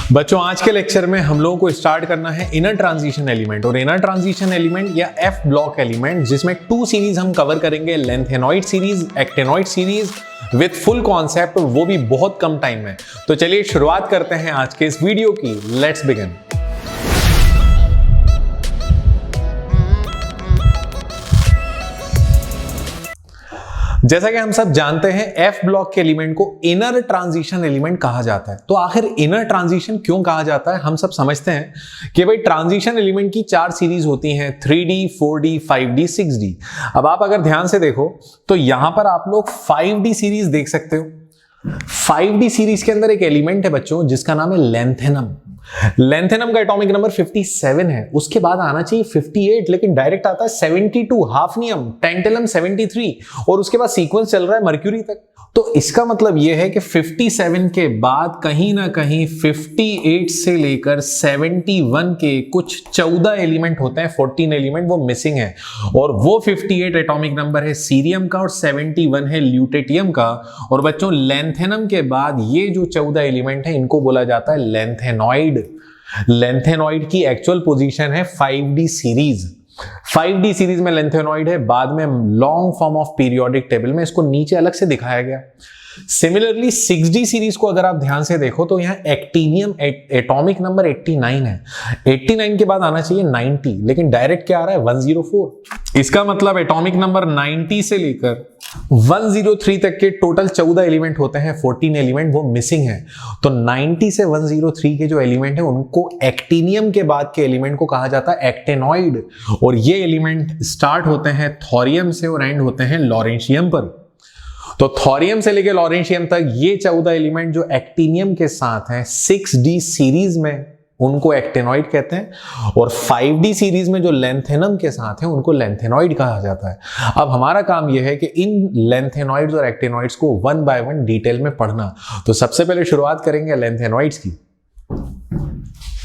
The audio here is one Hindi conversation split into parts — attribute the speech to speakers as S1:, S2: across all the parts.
S1: बच्चों आज के लेक्चर में हम लोगों को स्टार्ट करना है इनर ट्रांजिशन एलिमेंट और इनर ट्रांजिशन एलिमेंट या एफ ब्लॉक एलिमेंट, जिसमें टू सीरीज हम कवर करेंगे, lanthanoid series, actinoid series with full concept, वो भी बहुत कम टाइम में। तो चलिए शुरुआत करते हैं आज के इस वीडियो की। Let's begin. जैसा कि हम सब जानते हैं एफ ब्लॉक के एलिमेंट को इनर ट्रांजिशन एलिमेंट कहा जाता है। तो आखिर इनर ट्रांजिशन क्यों कहा जाता है? हम सब समझते हैं कि भाई ट्रांजिशन एलिमेंट की चार सीरीज होती हैं, 3D, 4D, 5D, 6D। अब आप अगर ध्यान से देखो तो यहां पर आप लोग 5D सीरीज देख सकते हो। 5D सीरीज के अंदर एक एलिमेंट है बच्चों जिसका नाम है लेंथेनम। लेंथेनम का एटॉमिक नंबर 57 है, उसके बाद आना चाहिए 58, लेकिन डायरेक्ट आता है 72, हाफनियम, टेंटेलम 73 और उसके बाद सीक्वेंस चल रहा है मर्क्यूरी तक। तो इसका मतलब यह है कि 57 के बाद कहीं ना कहीं 58 से लेकर 71 के कुछ 14 एलिमेंट होते हैं, 14 एलिमेंट वो मिसिंग है। और वो 58 एटॉमिक नंबर है सीरियम का और 71 है ल्यूटेटियम का। और बच्चों लेंथेनम के बाद ये जो 14 एलिमेंट है इनको बोला जाता है लेंथेनॉइड। लेंथेनॉइड की एक्चुअल पोजीशन है 5D सीरीज। 5D सीरीज में लेंथेनॉइड है, बाद में long form of periodic table में इसको नीचे अलग से दिखाया गया। सिमिलरली 6D सीरीज को अगर आप ध्यान से देखो तो यहां एक्टिनियम एटॉमिक नंबर 89 है। 89 के बाद आना चाहिए 90, लेकिन डायरेक्ट क्या आ रहा है 104। इसका मतलब एटॉमिक नंबर 90 से लेकर 103 तक के टोटल 14 एलिमेंट होते हैं, 14 एलिमेंट वो मिसिंग है। तो 90 से 103 के जो एलिमेंट है उनको एक्टिनियम के बाद के एलिमेंट को कहा जाता है एक्टेनॉइड। और ये एलिमेंट स्टार्ट होते हैं थोरियम से और एंड होते हैं लॉरेंशियम पर। तो थोरियम से लेकर लॉरेंशियम तक ये 14 एलिमेंट जो एक्टिनियम के साथ हैं 6D सीरीज में, उनको एक्टेनॉइड कहते हैं। और 5D सीरीज में जो लेंथेनम के साथ हैं उनको लेंथेनॉइड कहा जाता है। अब हमारा काम यह है कि इन लेंथेनॉइड्स और एक्टेनॉइड्स को वन बाय वन डिटेल में पढ़ना। तो सबसे पहले शुरुआत करेंगे लेंथेनॉइड्स की।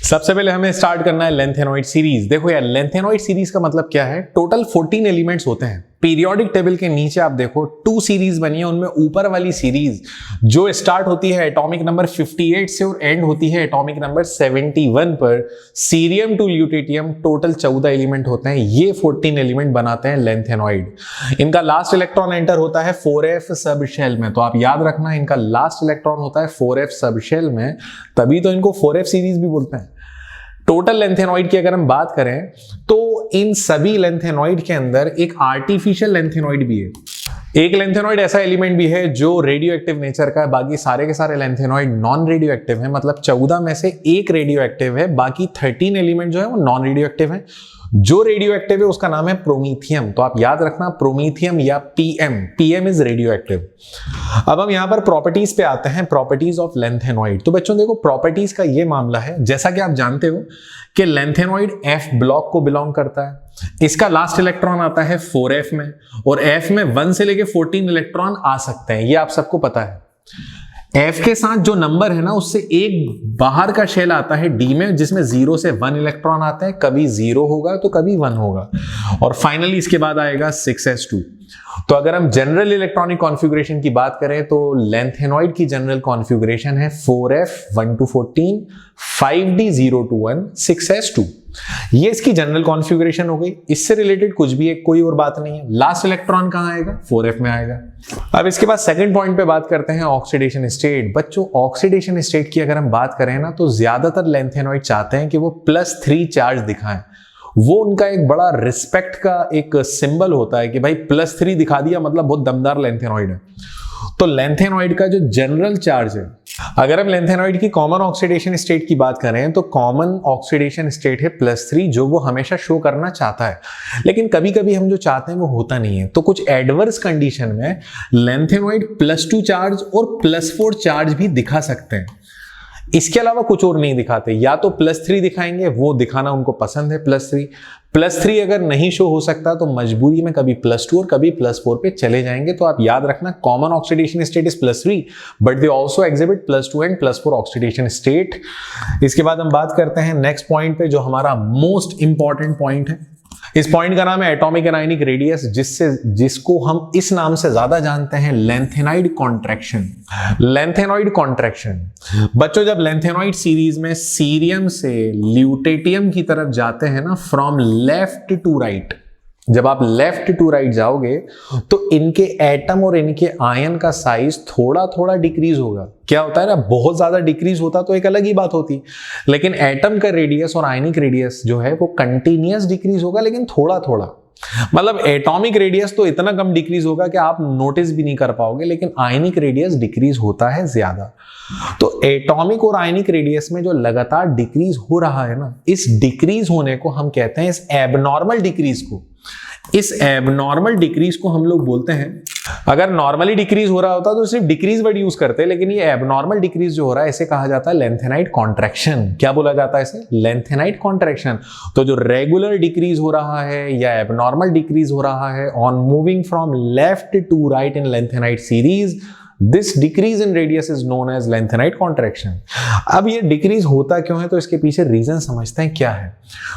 S1: सबसे पहले हमें स्टार्ट करना है लेंथेनॉइड सीरीज। देखो यार, लेंथेनॉइड सीरीज का मतलब क्या है? टोटल 14 एलिमेंट्स होते हैं। पीरियोडिक टेबल के नीचे आप देखो 2 सीरीज बनी है, उनमें ऊपर वाली सीरीज जो स्टार्ट होती है एटॉमिक नंबर 58 से और एंड होती है एटॉमिक नंबर 71 पर, cerium to lutetium, total 14 element होते हैं। ये 14 एलिमेंट बनाते हैं लेंथेनॉइड। इनका लास्ट इलेक्ट्रॉन एंटर होता है 4f सब शेल में। तो आप याद रखना इनका लास्ट इलेक्ट्रॉन होता है 4f सब शेल में, तभी तो इनको 4f सीरीज भी बोलते हैं। टोटल लेंथेनॉइड की अगर हम बात करें तो इन सभी लेंथेनॉइड के अंदर एक आर्टिफिशियल लेंथेनॉइड भी है। एक लेंथेनॉइड ऐसा एलिमेंट भी है जो रेडियो एक्टिव नेचर का है। बाकी सारे के सारे लेंथेनॉइड नॉन रेडियो एक्टिव है, मतलब 14 में से एक रेडियो एक्टिव है, बाकी 13 एलिमेंट जो है वो नॉन रेडियो एक्टिव है। जो रेडियो एक्टिव है उसका नाम है प्रोमीथियम। तो आप याद रखना प्रोमीथियम या पीएम इज रेडियो एक्टिव। अब हम यहां पर प्रॉपर्टीज पे आते हैं, प्रॉपर्टीज ऑफ लेंथेनॉइड। तो बच्चों देखो, प्रॉपर्टीज का ये मामला है, जैसा कि आप जानते हो कि लेंथेनॉइड एफ ब्लॉक को बिलोंग करता है। इसका लास्ट इलेक्ट्रॉन आता है 4f में और f में 1 से लेके 14 इलेक्ट्रॉन आ सकते हैं, ये आप सबको पता है। F के साथ जो नंबर है ना उससे एक बाहर का शेल आता है D में, जिसमें 0 से 1 इलेक्ट्रॉन आते हैं, कभी 0 होगा तो कभी 1 होगा। और फाइनली इसके बाद आएगा 6s2। तो अगर हम जनरल इलेक्ट्रॉनिक कॉन्फ़िगरेशन की बात करें तो लेंथेनॉइड की जनरल कॉन्फ़िगरेशन है 4f 1 to 14, 5d 0 to 1, 6s2। ये इसकी जनरल कॉन्फ़िगरेशन हो गई। इससे रिलेटेड कुछ भी है, कोई और बात नहीं है। लास्ट इलेक्ट्रॉन कहां आएगा? 4f में आएगा। अब इसके बाद सेकंड पॉइंट पे बात करते हैं ऑक्सीडेशन स्टेट। बच्चों ऑक्सीडेशन स्टेट की अगर हम बात करें ना तो ज्यादातर लेंथेनॉइड चाहते हैं कि वो +3 चार्ज दिखाएं। वो उनका एक बड़ा रिस्पेक्ट का एक सिंबल होता है कि भाई +3 दिखा दिया मतलब बहुत दमदार लेंथेनॉइड है। तो लेंथेनॉइड का जो जनरल चार्ज है, अगर हम लेंथेनॉइड की कॉमन ऑक्सीडेशन स्टेट की बात करें तो कॉमन ऑक्सीडेशन स्टेट है +3, जो वो हमेशा शो करना चाहता है। लेकिन कभी कभी हम जो चाहते हैं वो होता नहीं है। तो कुछ एडवर्स कंडीशन में लेंथेनॉइड +2 चार्ज और +4 चार्ज भी दिखा सकते हैं। इसके अलावा कुछ और नहीं दिखाते, या तो +3 दिखाएंगे, वो दिखाना उनको पसंद है +3 अगर नहीं शो हो सकता तो मजबूरी में कभी +2 और कभी +4 पे चले जाएंगे। तो आप याद रखना common oxidation state is +3 but they also exhibit +2 and +4 oxidation state. इसके बाद हम बात करते हैं नेक्स्ट पॉइंट पे, जो हमारा मोस्ट इंपॉर्टेंट पॉइंट है। इस पॉइंट का नाम है एटॉमिक एंड आयनिक रेडियस, जिसको हम इस नाम से ज्यादा जानते हैं, लेंथेनॉइड कॉन्ट्रैक्शन। लेंथेनॉइड कॉन्ट्रैक्शन बच्चों, जब लेंथेनॉइड सीरीज में सीरियम से ल्यूटेटियम की तरफ जाते हैं ना, फ्रॉम लेफ्ट टू राइट, जब आप लेफ्ट टू राइट जाओगे तो इनके एटम और इनके आयन का साइज थोड़ा थोड़ा डिक्रीज होगा। क्या होता है ना, बहुत ज्यादा डिक्रीज होता तो एक अलग ही बात होती, लेकिन एटम का रेडियस और आयनिक रेडियस जो है वो कंटिन्यूअस डिक्रीज होगा, लेकिन थोड़ा थोड़ा। मतलब एटॉमिक रेडियस तो इतना कम डिक्रीज होगा कि आप नोटिस भी नहीं कर पाओगे, लेकिन आयनिक रेडियस डिक्रीज होता है ज्यादा। तो एटॉमिक और आयनिक रेडियस में जो लगातार डिक्रीज हो रहा है ना, इस डिक्रीज होने को हम कहते हैं, इस एबनॉर्मल डिक्रीज को, इस एबनॉर्मल डिक्रीज को हम लोग बोलते हैं। अगर नॉर्मली डिक्रीज हो रहा होता तो सिर्फ डिक्रीज वर्ड यूज करते हैं, लेकिन ये एबनॉर्मल डिक्रीज जो हो रहा है इसे कहा जाता है लेंथेनाइड कॉन्ट्रैक्शन। क्या बोला जाता है इसे? Lanthanide contraction. तो जो रेगुलर डिक्रीज हो रहा है या एबनॉर्मल डिक्रीज हो रहा है on moving from left to right in lanthanide series, this decrease in radius is known as lanthanide contraction. अब ये डिक्रीज होता क्यों है, तो इसके पीछे रीजन समझते हैं क्या है।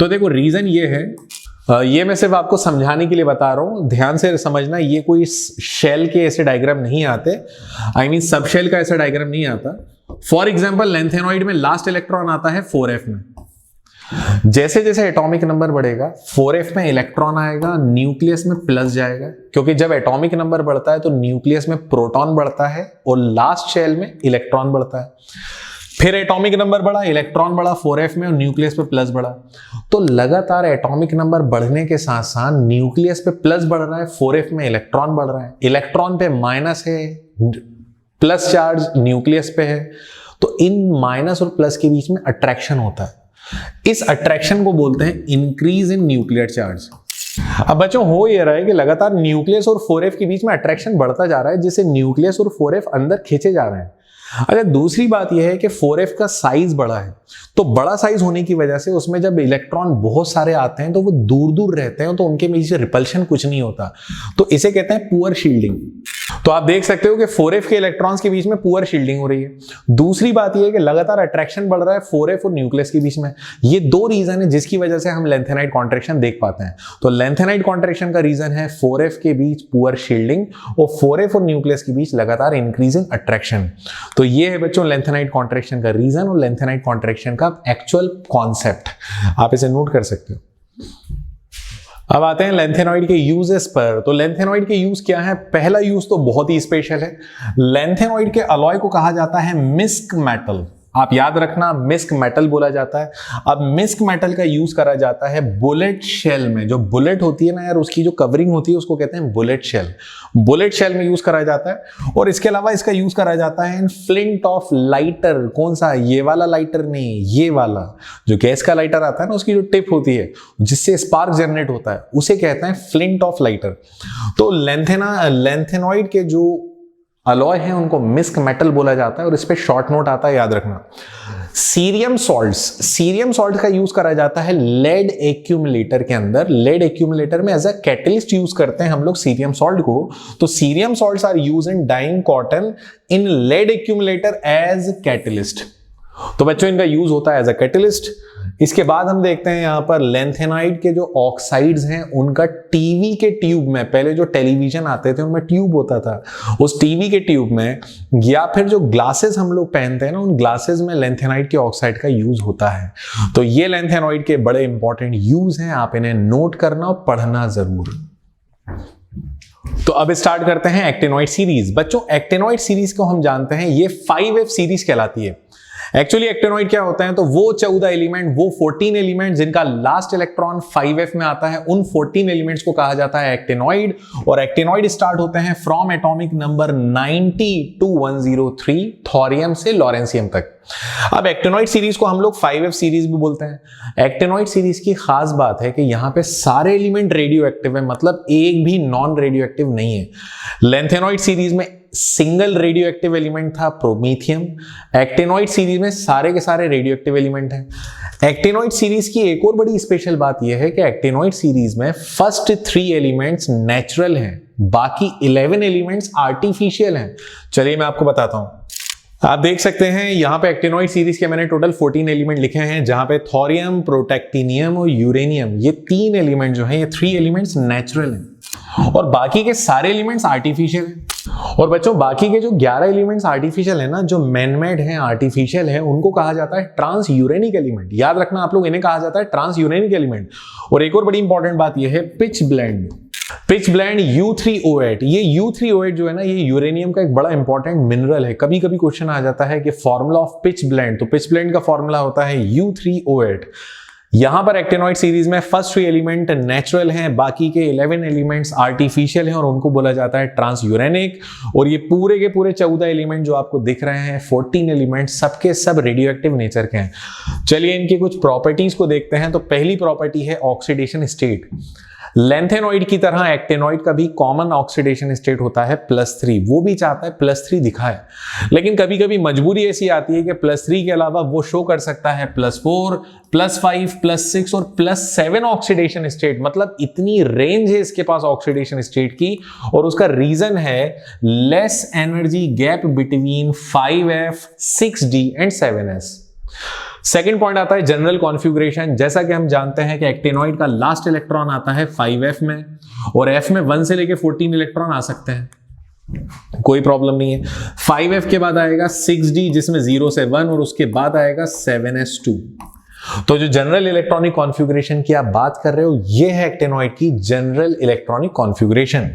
S1: तो देखो रीजन ये है, ये मैं सिर्फ आपको समझाने के लिए बता रहा हूं, ध्यान से समझना, ये कोई शेल के ऐसे डायग्राम नहीं आते, आई मीन सब शेल का ऐसा डायग्राम नहीं आता। फॉर एग्जांपल लेंथेनॉइड में लास्ट इलेक्ट्रॉन आता है 4f में। जैसे जैसे एटॉमिक नंबर बढ़ेगा 4f में इलेक्ट्रॉन आएगा, न्यूक्लियस में प्लस जाएगा, क्योंकि जब एटॉमिक नंबर बढ़ता है तो न्यूक्लियस में प्रोटॉन बढ़ता है और लास्ट शेल में इलेक्ट्रॉन बढ़ता है। फिर एटॉमिक नंबर बढ़ा, इलेक्ट्रॉन बढ़ा 4f में और न्यूक्लियस पे प्लस बढ़ा। तो लगातार एटॉमिक नंबर बढ़ने के साथ साथ न्यूक्लियस पे प्लस बढ़ रहा है, 4f में इलेक्ट्रॉन बढ़ रहा है, इलेक्ट्रॉन पे माइनस है, प्लस चार्ज न्यूक्लियस पे है, तो इन माइनस और प्लस के बीच में अट्रैक्शन होता है। इस अट्रैक्शन को बोलते हैं इंक्रीज इन न्यूक्लियर चार्ज। अब बच्चों हो ये रहा है कि लगातार न्यूक्लियस और 4f के बीच में अट्रैक्शन बढ़ता जा रहा है, जिससे न्यूक्लियस और 4f अंदर खींचे जा रहे हैं। अच्छा, दूसरी बात यह है कि 4f का साइज बड़ा है, तो बड़ा साइज होने की वजह से उसमें जब इलेक्ट्रॉन बहुत सारे आते हैं तो वो दूर दूर रहते हैं, तो उनके बीच रिपल्शन कुछ नहीं होता, तो इसे कहते हैं पुअर शील्डिंग। तो आप देख सकते हो कि 4f के इलेक्ट्रॉन्स के बीच में पुअर शील्डिंग हो रही है। दूसरी बात यह है कि लगातार अट्रैक्शन बढ़ रहा है 4f और न्यूक्लियस के बीच में। ये दो रीजन है जिसकी वजह से हम लेंथेनाइड कॉन्ट्रैक्शन देख पाते हैं। तो लेंथेनाइड कॉन्ट्रैक्शन का रीजन है 4f के बीच पुअर शील्डिंग और 4f और न्यूक्लियस के बीच लगातार इंक्रीजिंग अट्रैक्शन। तो ये है बच्चों लेंथेनाइड कॉन्ट्रैक्शन का रीजन और लेंथेनाइड कॉन्ट्रैक्शन का एक्चुअल कॉन्सेप्ट। आप इसे नोट कर सकते हो। अब आते हैं लेंथेनॉइड के यूजेस पर। तो लेंथेनॉइड के यूज क्या है? पहला यूज तो बहुत ही स्पेशल है। लेंथेनॉइड के अलॉय को कहा जाता है मिस्क मेटल। आप याद रखना, मिस्क मेटल बोला जाता है। अब मिस्क मेटल का यूज करा जाता है बुलेट शेल में। जो बुलेट होती है ना यार, उसकी जो कवरिंग होती है उसको कहते हैं बुलेट शेल। बुलेट शेल में यूज करा जाता है। और इसके अलावा इसका यूज करा जाता है इन फ्लिंट ऑफ लाइटर। कौन सा? ये वाला लाइटर नहीं, ये वाला जो गैस का लाइटर आता है ना, उसकी जो टिप होती है जिससे स्पार्क जनरेट होता है, उसे कहते हैं फ्लिंट ऑफ लाइटर। तो लेंथेनॉइड के जो अलॉय है उनको मिस्क मेटल बोला जाता है। और इस पे शॉर्ट नोट आता है, याद रखना। सीरियम सॉल्ट का यूज करा जाता है लेड एक्यूमुलेटर के अंदर। लेड एक्यूमुलेटर में एज अ कैटलिस्ट यूज करते हैं हम लोग सीरियम सॉल्ट को। तो cerium salts are used in dyeing cotton in lead accumulator as catalyst. तो बच्चों इनका यूज होता है एज अ कैटलिस्ट। इसके बाद हम देखते हैं यहां पर लेंथेनाइड के जो ऑक्साइड्स हैं उनका टीवी के ट्यूब में, पहले जो टेलीविजन आते थे उनमें ट्यूब होता था, उस टीवी के ट्यूब में या फिर जो ग्लासेस हम लोग पहनते हैं ना, उन ग्लासेस में लेंथेनाइड के ऑक्साइड का यूज होता है। तो ये लेंथेनॉइड के बड़े इंपॉर्टेंट यूज हैं, आप इन्हें नोट करना और पढ़ना जरूर। तो अब स्टार्ट करते हैं एक्टिनॉइड सीरीज। बच्चों एक्टिनॉइड सीरीज को हम जानते हैं ये 5F सीरीज कहलाती है। एक्चुअली एक्टिनॉइड क्या होता है? तो वो 14 एलिमेंट, वो 14 एलिमेंट जिनका लास्ट इलेक्ट्रॉन 5F में आता है, उन 14 एलिमेंट्स को कहा जाता है एक्टिनॉइड। और एक्टिनॉइड स्टार्ट होते हैं from atomic number 90 to 103 thorium से लॉरेंसियम तक। अब एक्टिनॉइड सीरीज को हम लोग 5F सीरीज भी बोलते हैं। एक्टिनॉइड सीरीज की खास बात है कि यहां पे सारे एलिमेंट रेडियो एक्टिव है, मतलब एक भी नॉन रेडियो एक्टिव नहीं है। लेंथेनॉइड सीरीज में सिंगल रेडियो एक्टिव एलिमेंट था प्रोमीथियम। एक्टिनॉइड सीरीज में सारे के सारे रेडियो एक्टिव एलिमेंट हैं। एक्टिनॉइड सीरीज की एक और बड़ी स्पेशल बात यह है कि एक्टिनॉइड सीरीज में फर्स्ट 3 एलिमेंट्स नेचुरल हैं, बाकी 11 एलिमेंट्स आर्टिफिशियल हैं। चलिए मैं आपको बताता हूं। आप देख सकते हैं यहाँ पे एक्टिनॉइड सीरीज के मैंने टोटल 14 एलिमेंट लिखे हैं, जहां पे थोरियम, प्रोटैक्टिनियम और यूरेनियम, ये 3 एलिमेंट जो हैं, ये 3 एलिमेंट्स नेचुरल हैं और बाकी के सारे एलिमेंट्स आर्टिफिशियल हैं। और बच्चों बाकी के जो 11 एलिमेंट्स आर्टिफिशियल है ना, जो मैनमेड हैं, आर्टिफिशियल है, उनको कहा जाता है ट्रांस यूरेनिक एलिमेंट। याद रखना आप लोग, इन्हें कहा जाता है ट्रांस यूरेनिक एलिमेंट। और एक और बड़ी इंपॉर्टेंट बात यह है pitch blend. Pitch blend U3O8, ये U3O8 जो है ना, ये यूरेनियम का एक बड़ा इंपॉर्टेंट मिनरल है। कभी कभी क्वेश्चन आ जाता है कि फॉर्मूला ऑफ पिच ब्लेंड, तो पिच ब्लेंड का फॉर्मूला होता है U3O8। यहां पर एक्टिनॉइड सीरीज में फर्स्ट 3 एलिमेंट नेचुरल हैं, बाकी के 11 एलिमेंट्स आर्टिफिशियल हैं और उनको बोला जाता है ट्रांस यूरेनिक। और ये पूरे के पूरे 14 एलिमेंट जो आपको दिख रहे हैं, 14 एलिमेंट, सबके सब रेडियो एक्टिव नेचर के हैं। चलिए इनकी कुछ प्रॉपर्टीज को देखते हैं। तो पहली प्रॉपर्टी है ऑक्सीडेशन स्टेट। लेंथेनॉइड की तरह एक्टिनॉइड का भी कॉमन ऑक्सीडेशन स्टेट होता है +3। वो भी चाहता है +3 दिखाए, लेकिन कभी कभी मजबूरी ऐसी आती है कि +3 के अलावा वो शो कर सकता है +4, +5, +6 और +7 ऑक्सीडेशन स्टेट। मतलब इतनी रेंज है इसके पास ऑक्सीडेशन स्टेट की, और उसका रीजन है less energy gap between 5F, 6D and 7S। Second point आता है जनरल कॉन्फ़िगरेशन। जैसा कि हम जानते हैं कि एक्टिनॉइड का लास्ट इलेक्ट्रॉन आता है 5F में, और F में 1 से लेके 14 इलेक्ट्रॉन आ सकते हैं, कोई प्रॉब्लम नहीं है। 5F के बाद आएगा 6D जिसमें 0 से 1, और उसके बाद आएगा 7S2। तो जो जनरल इलेक्ट्रॉनिक कॉन्फ़िगरेशन की आप बात कर रहे हो, ये है एक्टिनॉइड की general electronic configuration.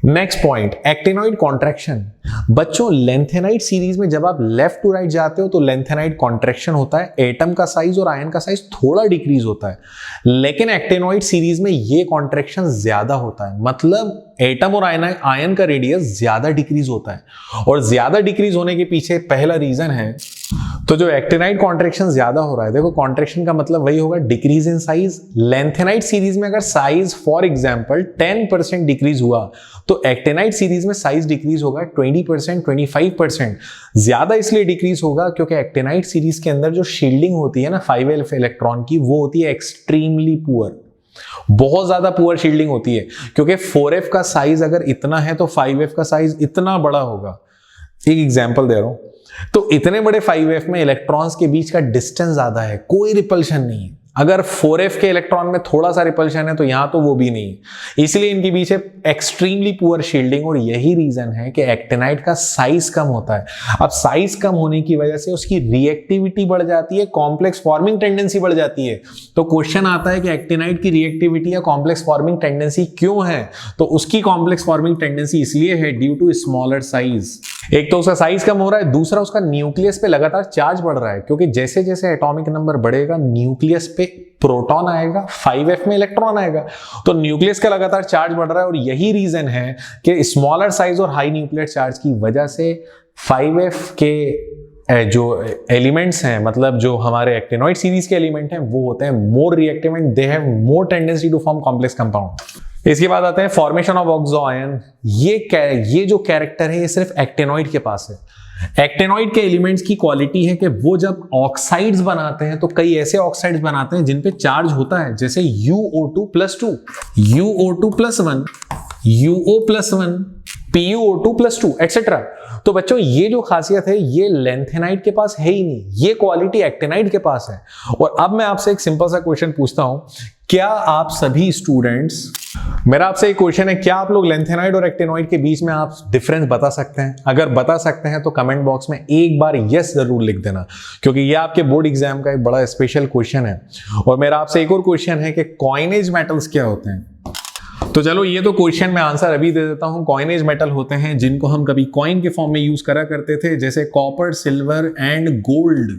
S1: Next point, actinoid contraction. बच्चों लेंथेनाइड सीरीज में जब आप लेफ्ट टू राइट जाते हो तो लेंथेनाइड कॉन्ट्रैक्शन होता है, एटम का साइज और आयन का साइज थोड़ा डिक्रीज होता है। लेकिन एक्टिनॉइड सीरीज में ये कॉन्ट्रैक्शन ज्यादा होता है, मतलब एटम और आयन का रेडियस ज्यादा डिक्रीज होता है। और ज्यादा डिक्रीज होने के पीछे पहला रीजन है, तो जो एक्टिनाइड कॉन्ट्रैक्शन ज्यादा हो रहा है, देखो कॉन्ट्रैक्शन का मतलब वही होगा decrease in size. Lanthanide series में अगर साइज फॉर एग्जांपल 10% डिक्रीज हुआ, तो एक्टिनाइड सीरीज में साइज डिक्रीज होगा 20%, 25%। ज्यादा इसलिए डिक्रीज होगा क्योंकि एक्टिनाइड सीरीज के अंदर जो शील्डिंग होती है ना 5F इलेक्ट्रॉन की, वो होती है एक्सट्रीमली पुअर, बहुत ज्यादा पुअर शील्डिंग होती है। क्योंकि 4F का साइज अगर इतना है तो 5F का साइज इतना बड़ा होगा। एक एग्जांपल दे रहा हूं, तो इतने बड़े 5F में इलेक्ट्रॉन्स के बीच का डिस्टेंस ज्यादा है, कोई रिपल्शन नहीं है। अगर 4F के इलेक्ट्रॉन में थोड़ा सा रिपल्शन है तो यहां तो वो भी नहीं है, इसलिए इनके बीच है एक्सट्रीमली पुअर शील्डिंग। और यही रीजन है कि एक्टिनाइड का साइज कम होता है। अब साइज कम होने की वजह से उसकी रिएक्टिविटी बढ़ जाती है, कॉम्प्लेक्स फॉर्मिंग टेंडेंसी बढ़ जाती है। तो क्वेश्चन आता है कि एक्टिनाइड की रिएक्टिविटी या कॉम्प्लेक्स फॉर्मिंग टेंडेंसी क्यों है? तो उसकी कॉम्प्लेक्स फॉर्मिंग टेंडेंसी इसलिए है ड्यू टू स्मॉलर साइज। एक तो उसका साइज कम हो रहा है, दूसरा उसका न्यूक्लियस पे लगातार चार्ज बढ़ रहा है, क्योंकि जैसे जैसे एटॉमिक नंबर बढ़ेगा न्यूक्लियस पे प्रोटॉन आएगा, 5F में इलेक्ट्रॉन आएगा, तो न्यूक्लियस का लगातार चार्ज बढ़ रहा है। और यही रीजन है कि स्मॉलर साइज और हाई न्यूक्लियर चार्ज की वजह से 5F के जो एलिमेंट्स हैं, मतलब जो हमारे एक्टिनॉइड सीरीज के एलिमेंट हैं, वो होते हैं more reactive and they have more tendency to form complex compound. इसके बाद आते हैं फॉर्मेशन ऑफ ऑक्सो आयन। ये जो कैरेक्टर है ये सिर्फ एक्टिनॉइड के पास है। एक्टिनॉइड के एलिमेंट्स की क्वालिटी है कि वो जब ऑक्साइड्स बनाते हैं तो कई ऐसे ऑक्साइड्स बनाते हैं जिन पे चार्ज होता है, जैसे UO2+2, UO2+1, UO+1, PuO2+2 etcetera. तो बच्चों ये जो खासियत है ये लेंथेनाइड के पास है ही नहीं, ये क्वालिटी एक्टिनाइड के पास है। और अब मैं आपसे एक सिंपल सा क्वेश्चन पूछता हूं, क्या आप सभी स्टूडेंट्स, मेरा आपसे एक क्वेश्चन है, क्या आप लोग लेंथेनाइड और एक्टिनॉइड के बीच में आप डिफरेंस बता सकते हैं? अगर बता सकते हैं तो कमेंट बॉक्स में एक बार यस जरूर लिख देना, क्योंकि ये आपके बोर्ड एग्जाम का एक बड़ा स्पेशल क्वेश्चन है। और मेरा आपसे एक और क्वेश्चन है कि कॉइनेज मेटल्स क्या होते हैं? तो चलो ये तो क्वेश्चन में आंसर अभी दे देता हूं। कॉइनेज मेटल होते हैं जिनको हम कभी कॉइन के फॉर्म में यूज करा करते थे, जैसे कॉपर, सिल्वर एंड गोल्ड।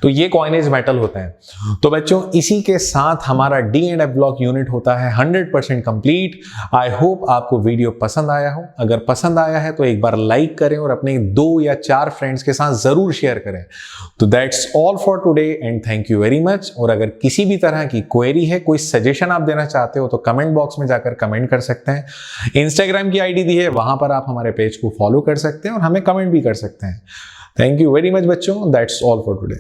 S1: तो ये कॉइनेज मेटल होते हैं। तो बच्चों इसी के साथ हमारा D&F ब्लॉक यूनिट होता है 100% कंप्लीट। आई होप आपको वीडियो पसंद आया हो। अगर पसंद आया है तो एक बार लाइक करें और अपने 2 या 4 फ्रेंड्स के साथ जरूर शेयर करें। तो that's all for today and thank you very much. और अगर किसी भी तरह की क्वेरी है, कोई सजेशन आप देना चाहते हो तो कमेंट बॉक्स में जाकर कमेंट कर सकते हैं। इंस्टाग्राम की आईडी दी है, वहां पर आप हमारे पेज को फॉलो कर सकते हैं और हमें कमेंट भी कर सकते हैं। थैंक यू वेरी मच बच्चों, दैट्स ऑल फॉर टुडे।